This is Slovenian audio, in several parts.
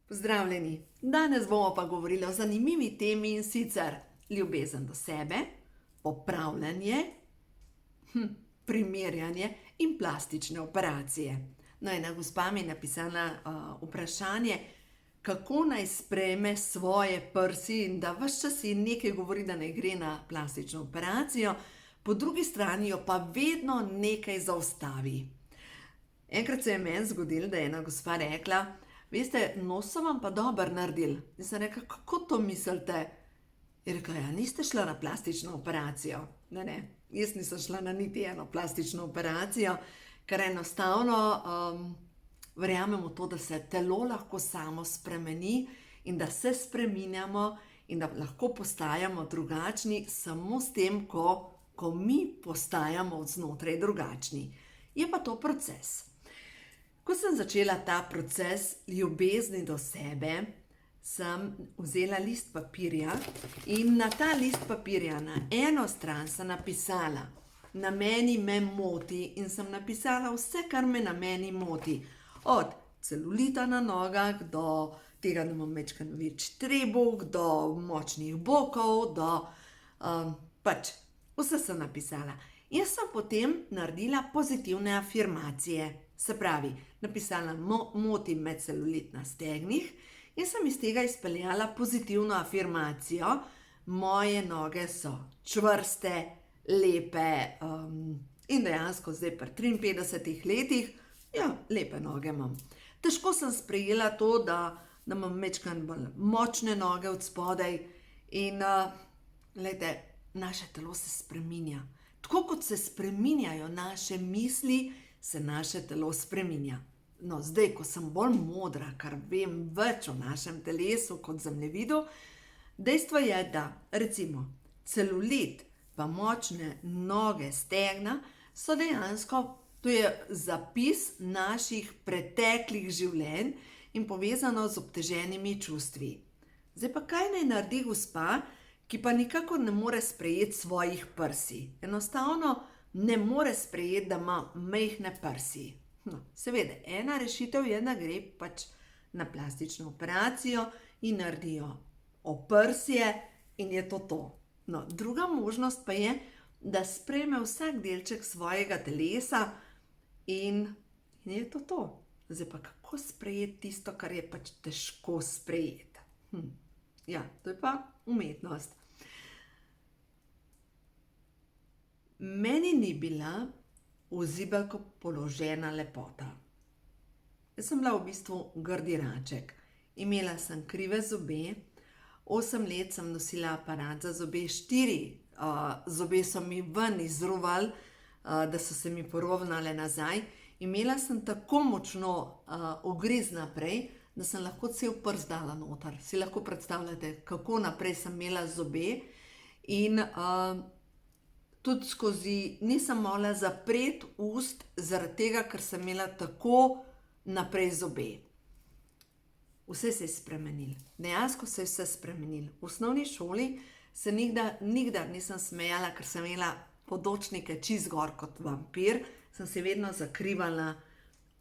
Pozdravljeni! Danes bomo pa govorili o zanimivi temi in sicer ljubezen do sebe, popravljanje, primerjanje in plastične operacije. No, ena gospa mi je napisala vprašanje, kako naj sprejme svoje prsi in da ves čas ji nekaj govori, da ne gre na plastično operacijo, po drugi strani jo pa vedno nekaj zaustavi. Enkrat se je meni zgodilo, da je ena gospa rekla: "Veste, nos so vam pa dobro naredili." In sem rekla: "Kako to mislite?" Je rekla: "Ja, niste šla na plastično operacijo." Ne, jaz nisem šla na niti eno plastično operacijo, ker enostavno verjamem v to, da se telo lahko samo spremeni in da se spreminjamo in da lahko postajamo drugačni samo s tem, ko mi postajamo od znotraj drugačni. Je pa to proces. Ko sem začela ta proces ljubezni do sebe, sem vzela list papirja in na ta list papirja na eno stran sem napisala: "Na meni me moti", in sem napisala vse, kar me na meni moti. Od celulita na nogah, do tega, da imam majčkeno večji trebuh, do močnih bokov, do vse sem napisala. Jaz sem potem naredila pozitivne afirmacije. Se pravi, napisala moti me celulit na stegnih in sem iz tega izpeljala pozitivno afirmacijo: "Moje noge so čvrste, lepe in dejansko zdaj pri 53 letih, ja, lepe noge imam." Težko sem sprejela to, da imam majčkeno bolj močne noge od spodaj in glejte, naše telo se spreminja. Tako kot se spreminjajo naše misli, se naše telo spreminja. No, zdaj, ko sem bolj modra, ker vem več o našem telesu kot zemljevidu, dejstvo je, da recimo celulit pa močne noge, stegna so dejansko, to je zapis naših preteklih življenj in povezano z obteženimi čustvi. Zdaj pa kaj naj naredi gospa, ki pa nikakor ne more sprejeti svojih prsi? Enostavno ne more sprejeti, da ima majhne prsi. No, seveda, ena rešitev je, da gre pač na plastično operacijo in naredijo oprsje in je to to. No, druga možnost pa je, da sprejme vsak delček svojega telesa in je to to. Zdaj pa kako sprejeti tisto, kar je pač težko sprejeti? Ja, to je pa umetnost. Meni ni bila v zibelko položena lepota. Jaz sem bila v bistvu grdi raček. Imela sem krive zobe, 8 let sem nosila aparat za zobe, 4 zobe so mi ven izruvali, da so se mi poravnale nazaj. Imela sem tako močno ugriz naprej, da sem lahko cel prst dala noter. Si lahko predstavljate, kako naprej sem imela zobe in tudi skozi nisem mogla zapreti ust zaradi tega, ker sem imela tako naprej zobe. Vse se je spremenilo. Dejansko se je vse spremenilo. V osnovni šoli se nikdar nisem smejala, ker sem imela podočnike čisto gor kot vampir. Sem si vedno zakrivala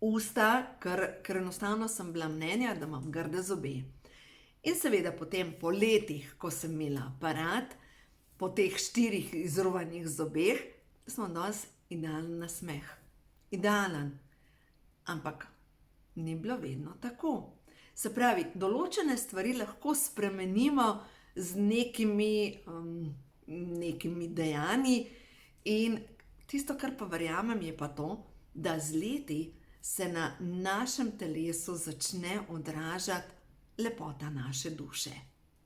usta, ker enostavno sem bila mnenja, da imam grde zobe. In seveda potem po letih, ko sem imela aparat, po teh 4 izruvanih zobeh, smo danes idealen nasmeh. Idealen. Ampak ni bilo vedno tako. Se pravi, določene stvari lahko spremenimo z nekimi dejanji in tisto, kar pa verjamem, je pa to, da z leti se na našem telesu začne odražati lepota naše duše.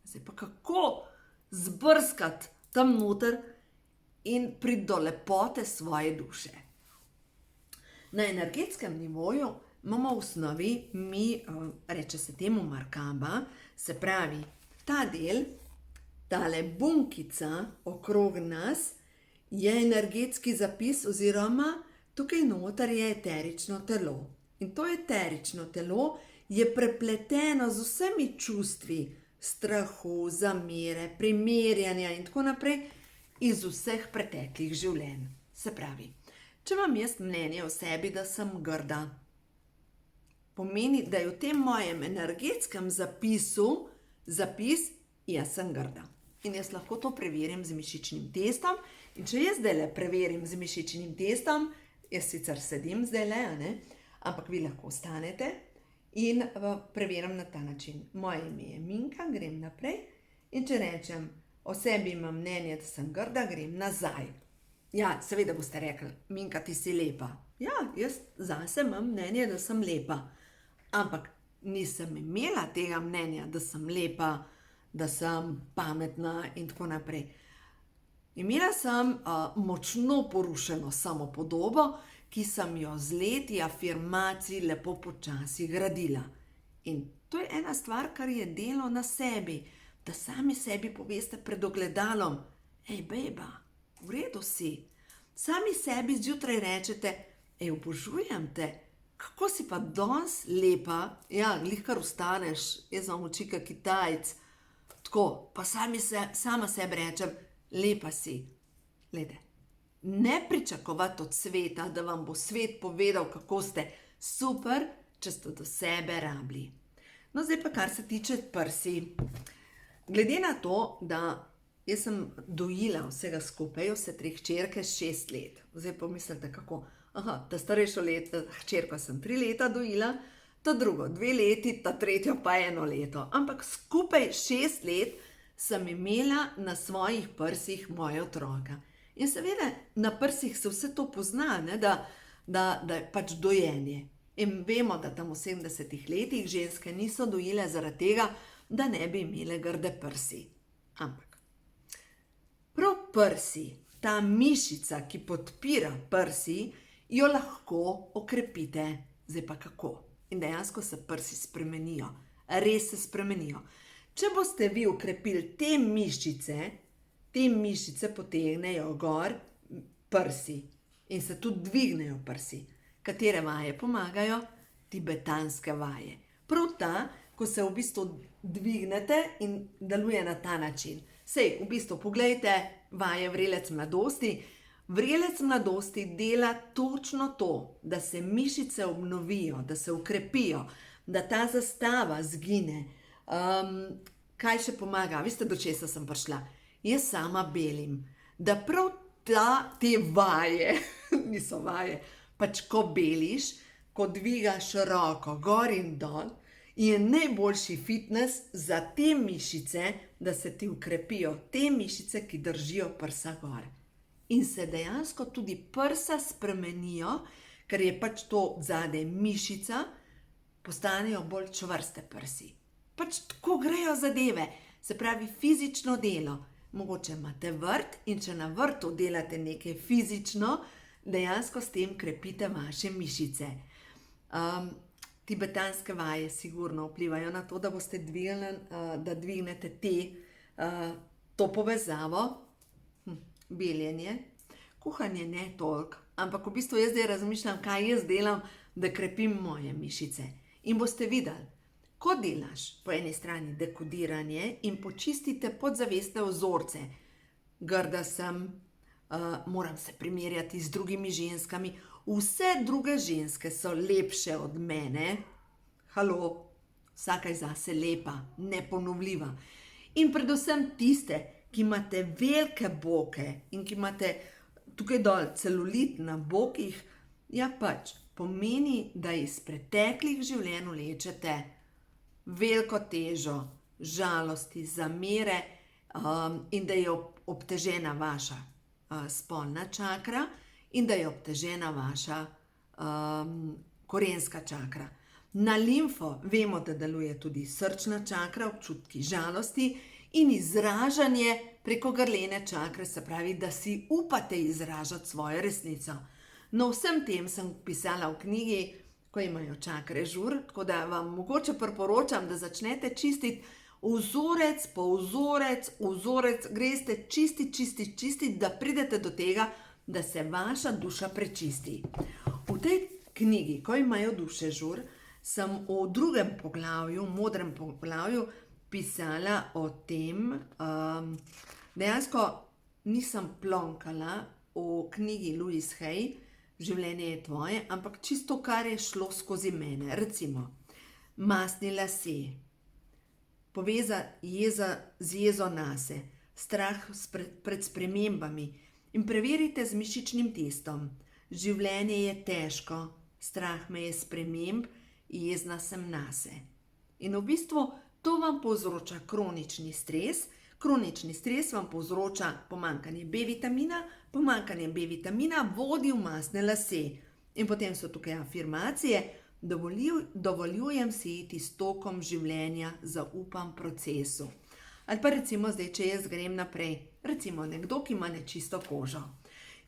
Zdaj pa kako zbrskati tam noter in priti do lepote svoje duše? Na energetskem nivoju imamo v osnovi mi, reče se temu markaba, se pravi, ta del, tale bunkica okrog nas, je energetski zapis oziroma tukaj noter je eterično telo. In to eterično telo je prepleteno z vsemi čustvi, strahu, zamere, primerjanja in tako naprej iz vseh preteklih življenj. Se pravi, če imam jaz mnenje o sebi, da sem grda, pomeni, da je v tem mojem energetskem zapisu zapis, jaz sem grda. In jaz lahko to preverim z mišičnim testom. In če jaz zdaj preverim z mišičnim testom, jaz sicer sedim zdaj, ampak vi lahko ostanete in preverim na ta način. Moje ime je Minka, grem naprej in če rečem, o sebi imam mnenje, da sem grda, grem nazaj. Ja, seveda boste rekli, Minka, ti si lepa. Ja, jaz zase imam mnenje, da sem lepa. Ampak nisem imela tega mnenja, da sem lepa, da sem pametna in tako naprej. Imela sem močno porušeno samopodobo, ki sem jo z leti afirmacij lepo počasi gradila. In to je ena stvar, kar je delo na sebi, da sami sebi poveste pred ogledalom, ej, bejba, v redu si. Sami sebi zjutraj rečete, ej, obožujem te, kako si pa danes lepa, ja, glih kar vstaneš, jaz imam oči kot Kitajec, tako, pa sama sebi rečem, lepa si. Glede, ne pričakovati od sveta, da vam bo svet povedal, kako ste super, če ste do sebe rabili. No, zdaj pa kar se tiče prsi. Glede na to, da jaz sem dojila vsega skupaj, vse 3 hčerke 6 let. Zdaj pomislite, kako, ta starejšo hčerko sem 3 leta dojila, ta drugo 2 leti, ta tretjo pa 1 leto. Ampak skupaj 6 let sem imela na svojih prsih moje otroka. In seveda na prsih se vse to pozna, da je pač dojenje. In vemo, da tam v 70 letih ženske niso dojile zaradi tega, da ne bi imele grde prsi. Ampak prav prsi, ta mišica, ki podpira prsi, jo lahko okrepite. Zdaj pa kako? In dejansko se prsi spremenijo. Res se spremenijo. Če boste vi okrepili te mišice potegnejo gor prsi in se tudi dvignejo prsi. Katere vaje pomagajo? Tibetanske vaje. Prav ta, ko se v bistvu dvignete in deluje na ta način. Sej, v bistvu, poglejte, vaje vrelec mladosti. Vrelec mladosti dela točno to, da se mišice obnovijo, da se ukrepijo, da ta zastava zgine. Kaj še pomaga? Veste, do česa sem prišla? Jaz sama belim, da prav te vaje, niso vaje, pač ko beliš, ko dvigaš roko gor in dol, je najboljši fitness za te mišice, da se ti ukrepijo, te mišice, ki držijo prsa gor. In se dejansko tudi prsa spremenijo, ker je pač to zadaj mišica, postanejo bolj čvrste prsi. Pač tako grejo zadeve, se pravi fizično delo. Mogoče imate vrt in če na vrtu delate nekaj fizično, dejansko s tem krepite vaše mišice. Tibetanske vaje sigurno vplivajo na to, da boste da dvignete to povezavo, beljenje, kuhanje ne toliko, ampak v bistvu jaz zdaj razmišljam, kaj jaz delam, da krepim moje mišice. In boste videli, ko delaš po eni strani dekodiranje in počistite podzavestne vzorce, grda sem, moram se primerjati z drugimi ženskami, vse druge ženske so lepše od mene, halo, vsaka je zase lepa, neponovljiva. In predvsem tiste, ki imate velike boke in ki imate tukaj dol celulit na bokih, ja pač pomeni, da iz preteklih življenj vlečete veliko težo, žalosti, zamere in da je obtežena vaša spolna čakra in da je obtežena vaša korenska čakra. Na limfo vemo, da deluje tudi srčna čakra, občutki žalosti in izražanje preko grlene čakre, se pravi, da si upate izražati svojo resnico. No, vsem tem sem pisala v knjigi, ko imajo čakre žur, tako da vam mogoče priporočam, da začnete čistiti vzorec po vzorec, greste čistiti, da pridete do tega, da se vaša duša prečisti. V tej knjigi, ko imajo duše žur, sem v 2. poglavju, modrem poglavju, pisala o tem, dejansko nisem plonkala v knjigi Louise Hay, življenje je tvoje, ampak čisto kar je šlo skozi mene. Recimo, mastni lasje, jeza z jezo nase, strah pred spremembami in preverite z mišičnim testom. Življenje je težko, strah me je sprememb, jezna sem nase. In v bistvu to vam povzroča kronični stres. Kronični stres vam povzroča pomanjkanje B vitamina, pomanjkanje B vitamina vodi v mastne lase. In potem so tukaj afirmacije, dovoljujem si iti s tokom življenja, zaupam procesu. Ali pa recimo zdaj, če jaz grem naprej, recimo nekdo, ki ima nečisto kožo.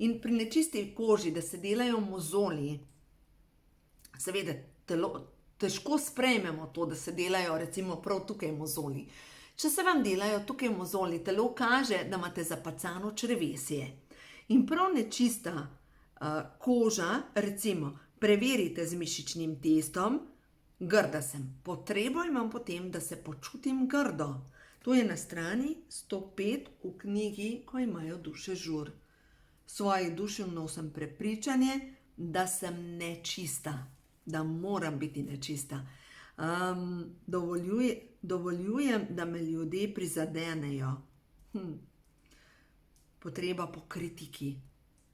In pri nečisti koži, da se delajo mozolji, seveda težko sprejmemo to, da se delajo recimo prav tukaj mozolji. Če se vam delajo tukaj mozolji, telo kaže, da imate zapacano črevesje. In prav nečista koža, recimo, preverite z mišičnim testom, grda sem. Potrebo imam potem, da se počutim grdo. To je na strani 105 v knjigi, Ko imajo duše žur. Svoji duši vnosim prepričanje, da sem nečista, da moram biti nečista. Dovoljujem, da me ljudje prizadenejo. Potreba po kritiki.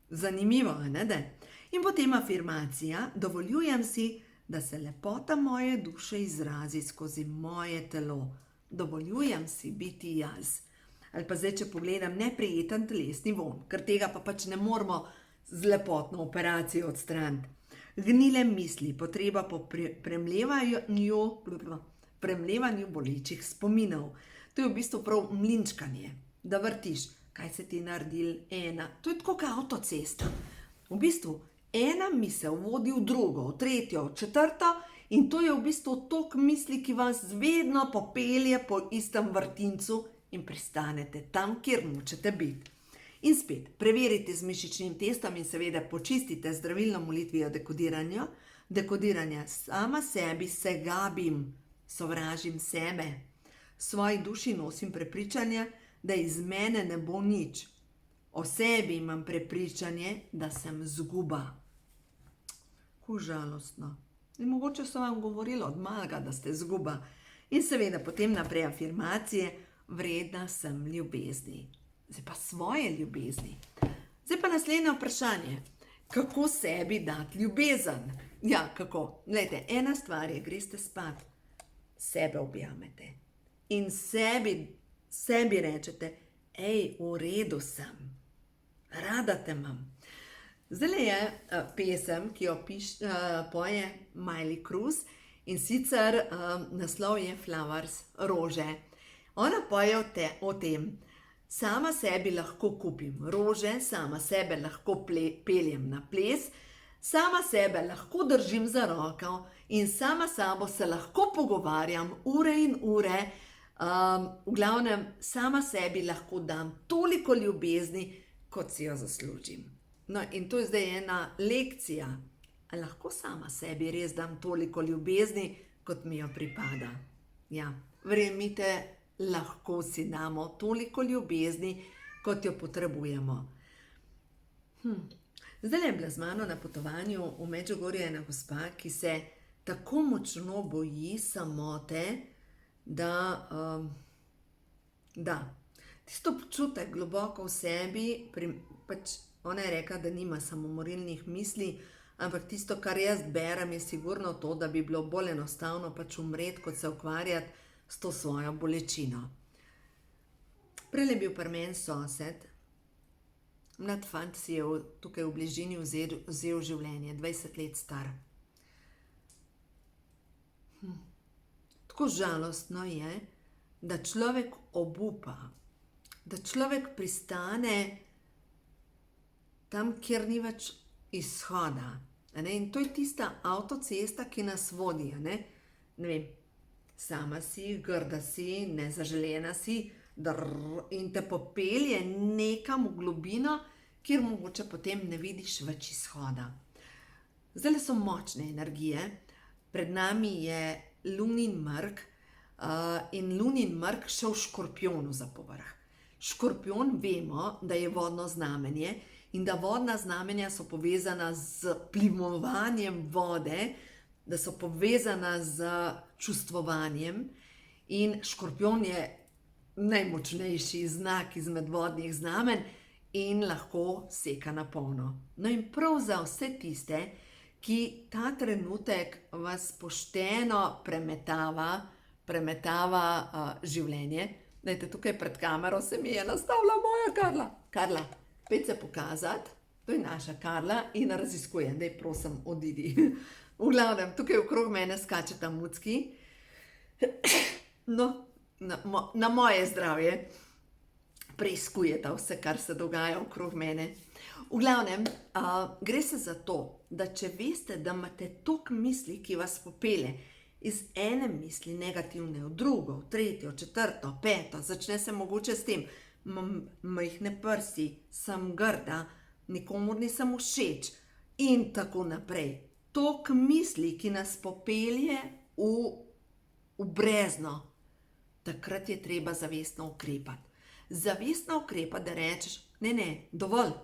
Zanimivo, ne da? In potem afirmacija, dovoljujem si, da se lepota moje duše izrazi skozi moje telo. Dovoljujem si biti jaz. Ali pa zdaj, če pogledam neprijeten telesni vonj, ker tega pa pač ne moramo z lepotno operacijo odstraniti. Gnile misli, potreba po premlevanju bolečih spominov. To je v bistvu prav mlinčkanje, da vrtiš, kaj se ti naredil ena. To je tako kot avtocesta. V bistvu ena misel vodi v drugo, v tretjo, v četrto in to je v bistvu tok misli, ki vas vedno popelje po istem vrtincu in pristanete tam, kjer nočete biti. In spet, preverite z mišičnim testom in seveda počistite zdravilno molitvijo dekodiranja. Sama sebi se gabim, sovražim sebe. Svoji duši nosim prepričanje, da iz mene ne bo nič. O sebi imam prepričanje, da sem zguba. Kako žalostno. In mogoče so vam govorili od malega, da ste zguba. In seveda potem naprej afirmacije, vredna sem ljubezni. Zdaj pa svoje ljubezni. Zdaj pa naslednje vprašanje. Kako sebi dati ljubezen? Ja, kako? Glejte, ena stvar je, greste spat, sebe objamete in sebi rečete, ej, v redu sem, rada te imam. Zdaj je pesem, ki jo poje Miley Cruz in sicer naslov je Flowers, rože. Ona poje o tem, sama sebi lahko kupim rože, sama sebe lahko peljem na ples, sama sebe lahko držim za roko in sama sabo se lahko pogovarjam ure in ure. V glavnem, sama sebi lahko dam toliko ljubezni, kot si jo zaslužim. No, in to je zdaj ena lekcija. A lahko sama sebi res dam toliko ljubezni, kot mi jo pripada? Ja, verjemite, lahko si damo toliko ljubezni, kot jo potrebujemo. Zdaj je bila z mano na potovanju v Medžugorje ena gospa, ki se tako močno boji samote, da tisto občutek globoko v sebi, pač ona je rekla, da nima samomorilnih misli, ampak tisto, kar jaz berem, je sigurno to, da bi bilo bolj enostavno pač umreti, kot se ukvarjati s to svojo bolečino. Prej je bil pri meni sosed, mlad fant si je tukaj v bližini vzel življenje, 20 let star. Tako žalostno je, da človek obupa, da človek pristane tam, kjer ni več izhoda. In to je tista avtocesta, ki nas vodi. Ne vem, sama si, grda si, nezaželena si in te popelje nekam v globino, kjer mogoče potem ne vidiš več izhoda. Zdaj so močne energije, pred nami je lunin mrk in lunin mrk še v škorpijonu za povrh. Škorpijon vemo, da je vodno znamenje in da vodna znamenja so povezana z plimovanjem vode, da so povezana z čustvovanjem, in škorpion je najmočnejši znak izmed vodnih znamenj in lahko seka na polno. No in prav za vse tiste, ki ta trenutek vas pošteno premetava življenje. Dajte, tukaj pred kamero se mi je nastavila moja Karla. Karla, pojdi se pokazati. To je naša Karla in raziskuje. Daj, prosim, odidi. V glavnem, tukaj okrog mene skačeta mucki. No, na moje zdravje preiskujeta vse, kar se dogaja okrog mene. V glavnem, gre se za to, da če veste, da imate toliko misli, ki vas popelje iz ene misli negativne v drugo, v tretjo, četrto, peto, začne se mogoče s tem, majhne prsi, sem grda, nikomur nisem všeč in tako naprej. Toliko misli, ki nas popelje v brezno, takrat je treba zavestno ukrepati. Zavestno ukrepati, da rečeš, ne, dovolj,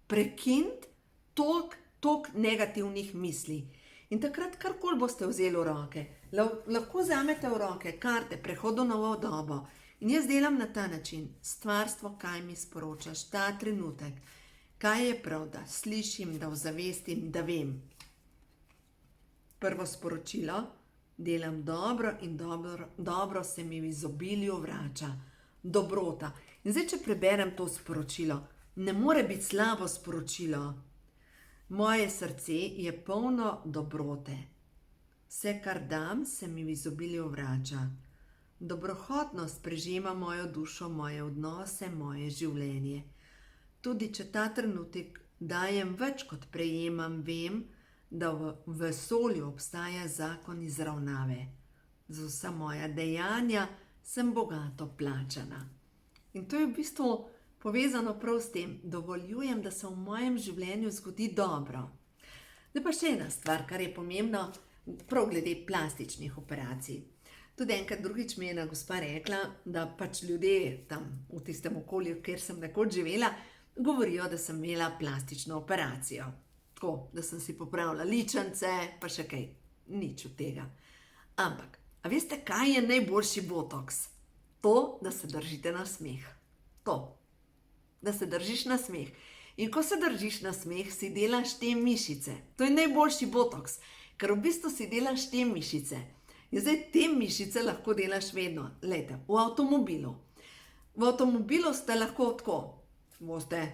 prekiniti toliko negativnih misli. In takrat karkoli boste vzeli v roke, lahko vzamete v roke karte Prehod v novo dobo. In jaz delam na ta način, stvarstvo, kaj mi sporočaš, ta trenutek, kaj je prav, da slišim, da ozavestim, da vem. Prvo sporočilo, delam dobro in dobro se mi v izobilju vrača. Dobrota. In zdaj, če preberem to sporočilo, ne more biti slabo sporočilo. Moje srce je polno dobrote. Vse, kar dam, se mi v izobilju vrača. Dobrohotnost prežema mojo dušo, moje odnose, moje življenje. Tudi če ta trenutek dajem več kot prejemam, vem, da v vesolju obstaja zakon izravnave. Za vsa moja dejanja sem bogato plačana. In to je v bistvu povezano prav s tem, dovoljujem, da se v mojem življenju zgodi dobro. Zdaj pa še ena stvar, kar je pomembno, prav glede plastičnih operacij. Tudi enkrat drugič mi je ena gospa rekla, da pač ljudje tam v tistem okolju, kjer sem nekoč živela, govorijo, da sem imela plastično operacijo. Tako, da sem si popravila ličence, pa še kaj, nič od tega. Ampak, a veste, kaj je najboljši botoks? To, da se držite na smeh. To. Da se držiš na smeh. In ko se držiš na smeh, si delaš te mišice. To je najboljši botoks, ker v bistvu si delaš te mišice. In zdaj te mišice lahko delaš vedno. Glejte, v avtomobilu. V avtomobilu ste lahko tako, vozite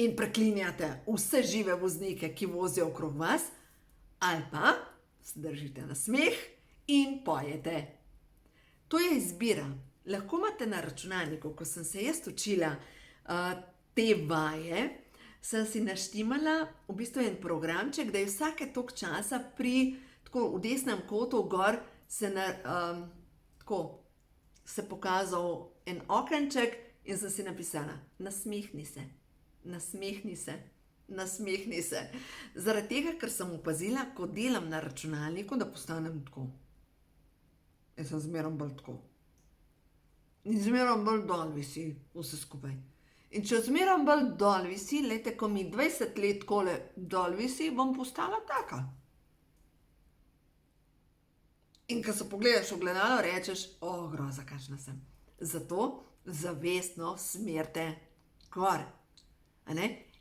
in preklinjate vse žive voznike, ki vozijo okrog vas, ali pa se držite na smeh in pojete. To je izbira. Lahko imate na računalniku, ko sem se jaz učila te vaje, sem si naštimala v bistvu en programček, da je vsake toliko časa tako v desnem kotu gor se pokazal en okenček in sem si napisala, nasmehni se, nasmehni se, nasmehni se. Zaradi tega, ker sem opazila, ko delam na računalniku, da postanem tako. Jaz sem zmerom bolj tako. In zmerom bolj dol visi vse skupaj. In če zmerom bolj dol visi, lejte, ko mi 20 let takole dol visi, bom postala taka. In ko se pogledaš v ogledalo, rečeš, groza, kakšna sem. Zato zavestno smerte gor.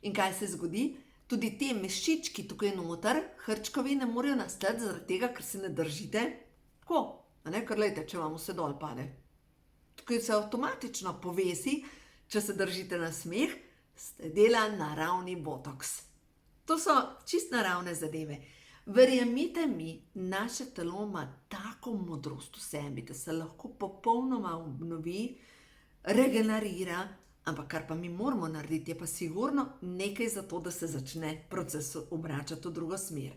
In kaj se zgodi? Tudi te mešički tukaj noter, hrčkovi, ne morejo nastati zaradi tega, ker se ne držite tako. Ker lejte, če vam vse dol pade. Tukaj se avtomatično povesi, če se držite na smeh, ste dela naravni botoks. To so čist naravne zadeve. Verjemite mi, naše telo ima tako modrost v sebi, da se lahko popolnoma obnovi, regenerira, ampak kar pa mi moramo narediti, je pa sigurno nekaj za to, da se začne proces obračati v drugo smer.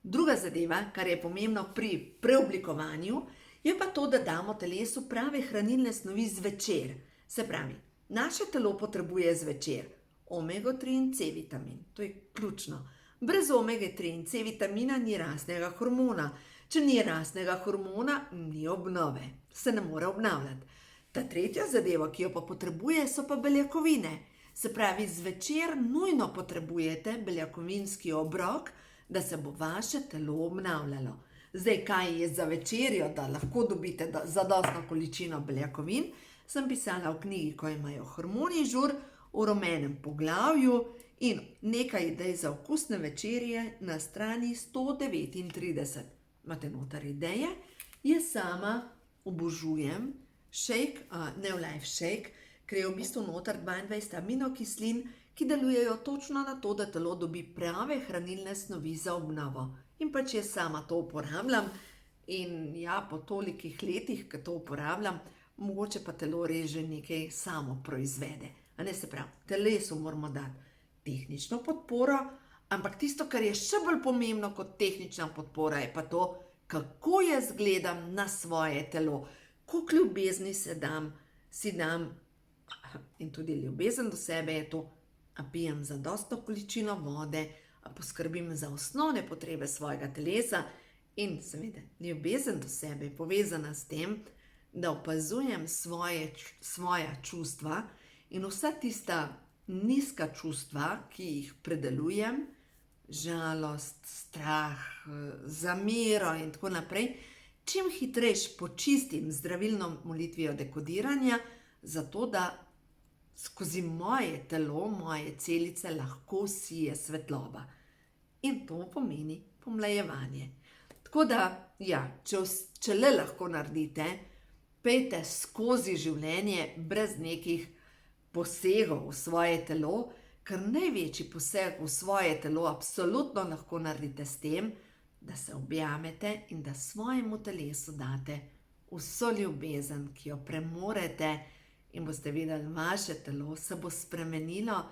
Druga zadeva, kar je pomembno pri preoblikovanju, je pa to, da damo telesu prave hranilne snovi zvečer. Se pravi, naše telo potrebuje zvečer omega-3 in C-vitamin. To je ključno. Brez omega-3 in C-vitamina ni rastnega hormona. Če ni rastnega hormona, ni obnove. Se ne more obnavljati. Ta tretja zadeva, ki jo pa potrebuje, so pa beljakovine. Se pravi, zvečer nujno potrebujete beljakovinski obrok, da se bo vaše telo obnavljalo. Zdaj, kaj je za večerjo, da lahko dobite zadostno količino beljakovin, sem pisala v knjigi, ko imajo hormoni žur, v rumenem poglavju in nekaj idej za okusne večerje na strani 139. Imate noter ideje? Jaz sama obožujem Neolife Shake, ker je v bistvu noter 22 aminokislin, ki delujejo točno na to, da telo dobi prave hranilne snovi za obnovo. In pač jaz sama to uporabljam in ja, po tolikih letih, ko to uporabljam, mogoče pa telo res že nekaj samo proizvede. A ne, se pravi, telesu moramo dati tehnično podporo, ampak tisto, kar je še bolj pomembno kot tehnična podpora, je pa to, kako jaz gledam na svoje telo, koliko ljubezni si dam in tudi ljubezen do sebe je to, a pijem zadostno količino vode, a poskrbim za osnovne potrebe svojega telesa in seveda ljubezen do sebe je povezana s tem, da opazujem svoja čustva in vsa tista nizka čustva, ki jih predelujem, žalost, strah, zamero in tako naprej, čim hitreje počistim z zdravilno molitvijo dekodiranja, zato da skozi moje telo, moje celice lahko sije svetloba. In to pomeni pomlajevanje. Tako da, ja, če le lahko naredite, pejte skozi življenje brez nekih posegov v svoje telo, ker največji poseg v svoje telo absolutno lahko naredite s tem, da se objamete in da svojemu telesu date vso ljubezen, ki jo premorete in boste videli, vaše telo se bo spremenilo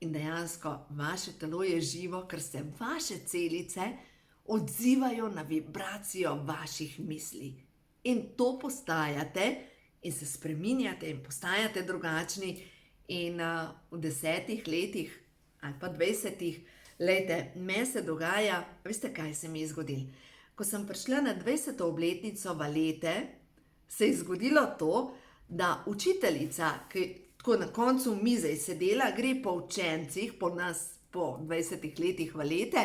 in dejansko vaše telo je živo, ker se vaše celice odzivajo na vibracijo vaših misli. In to postajate in se spreminjate in postajate drugačni in v 10 letih ali pa 20, lejte, meni se dogaja, veste, kaj se mi je zgodilo? Ko sem prišla na 20. obletnico valete, se je zgodilo to, da učiteljica, ki tako na koncu mize je sedela, gre po učencih, po nas, po 20 letih valete,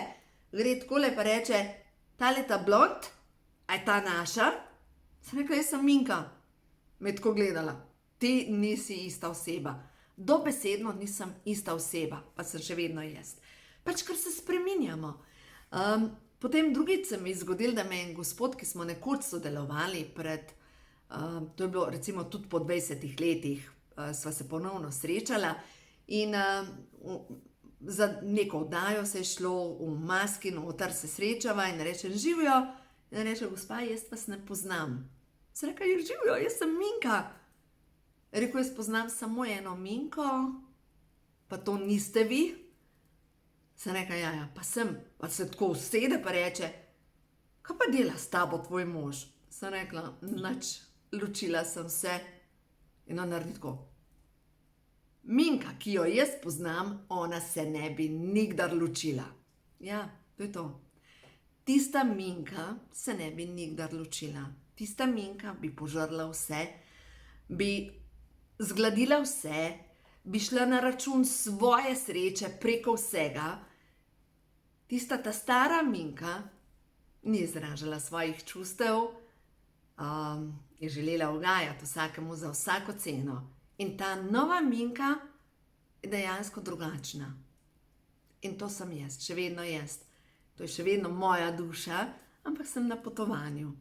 gre takole pa reče, tale ta blond, a je ta naša? Sem rekla, jaz sem Minka. Me je tako gledala, ti nisi ista oseba. Dobesedno nisem ista oseba, pa sem še vedno jaz. Pač, ker se spreminjamo. Potem drugič se mi je zgodilo, da me je en gospod, ki smo nekoč sodelovali to je bilo recimo tudi po 20 letih, sva se ponovno srečala in za neko oddajo se je šlo v maski noter, se srečava in rečem, živijo, in reče, gospa, jaz vas ne poznam. Sem rekla, živijo, jaz sem Minka. Rekel, jaz poznam samo eno Minko, pa to niste vi. Sem rekla, ja, pa sem, pa se tako usede pa reče, kaj pa dela s tabo tvoj mož? Sem rekla, nič, ločila sem se in on naredi tako. Minka, ki jo jaz poznam, ona se ne bi nikdar ločila. Ja, to je to. Tista Minka se ne bi nikdar ločila. Tista Minka bi požrla vse, bi zgladila vse, bi šla na račun svoje sreče preko vsega. Ta stara Minka ni izražala svojih čustev, je želela ugajati vsakemu za vsako ceno. In ta nova Minka je dejansko drugačna. In to sem jaz, še vedno jaz. To je še vedno moja duša, ampak sem na potovanju.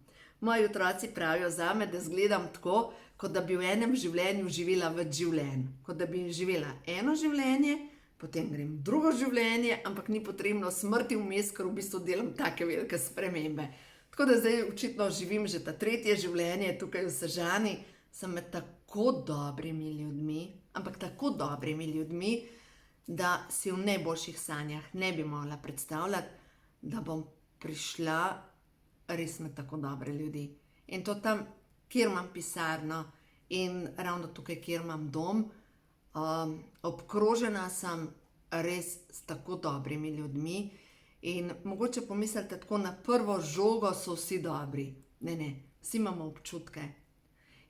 Moji otroci pravijo zame, da izgledam tako, kot da bi v enem življenju živela več življenj. Kot da bi živela eno življenje, potem grem drugo življenje, ampak ni potrebno smrti vmes, ker v bistvu delam take velike spremembe. Tako da zdaj očitno živim že ta 3. življenje tukaj v Sežani, sem med tako dobrimi ljudmi, ampak tako dobrimi ljudmi, da si v najboljših sanjah ne bi mogla predstavljati, da bom prišla res med tako dobre ljudi. In to tam, kjer imam pisarno in ravno tukaj, kjer imam dom, obkrožena sem res s tako dobrimi ljudmi in mogoče pomislite tako, na prvo žogo so vsi dobri. Ne, vsi imamo občutke.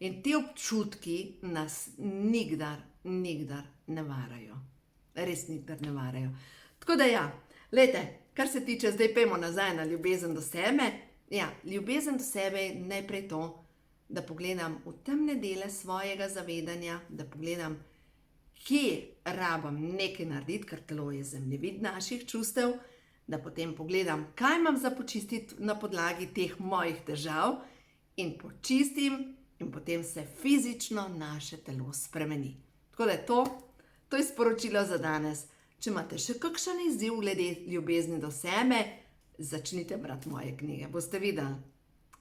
In ti občutki nas nikdar ne varajo. Res nikdar ne varajo. Tako da ja, glejte, kar se tiče, zdaj pojmo nazaj na ljubezen do sebe. Ja, ljubezen do sebe je najprej to, da pogledam v temne dele svojega zavedanja, da pogledam, kje rabim nekaj narediti, ker telo je zemljevid naših čustev, da potem pogledam, kaj imam za počistiti na podlagi teh mojih težav in počistim in potem se fizično naše telo spremeni. Tako da to je sporočilo za danes. Če imate še kakšen izziv glede ljubezni do sebe, začnite brati moje knjige. Boste videli,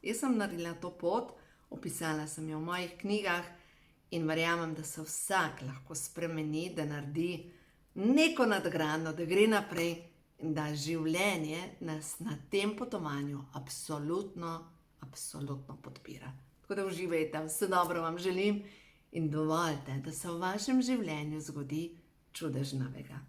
jaz sem naredila to pot, opisala sem jo v mojih knjigah in verjamem, da se vsak lahko spremeni, da naredi neko nadgradnjo, da gre naprej in da življenje nas na tem potovanju absolutno podpira. Tako da uživajte, vse dobro vam želim in dovolite, da se v vašem življenju zgodi čudež novega.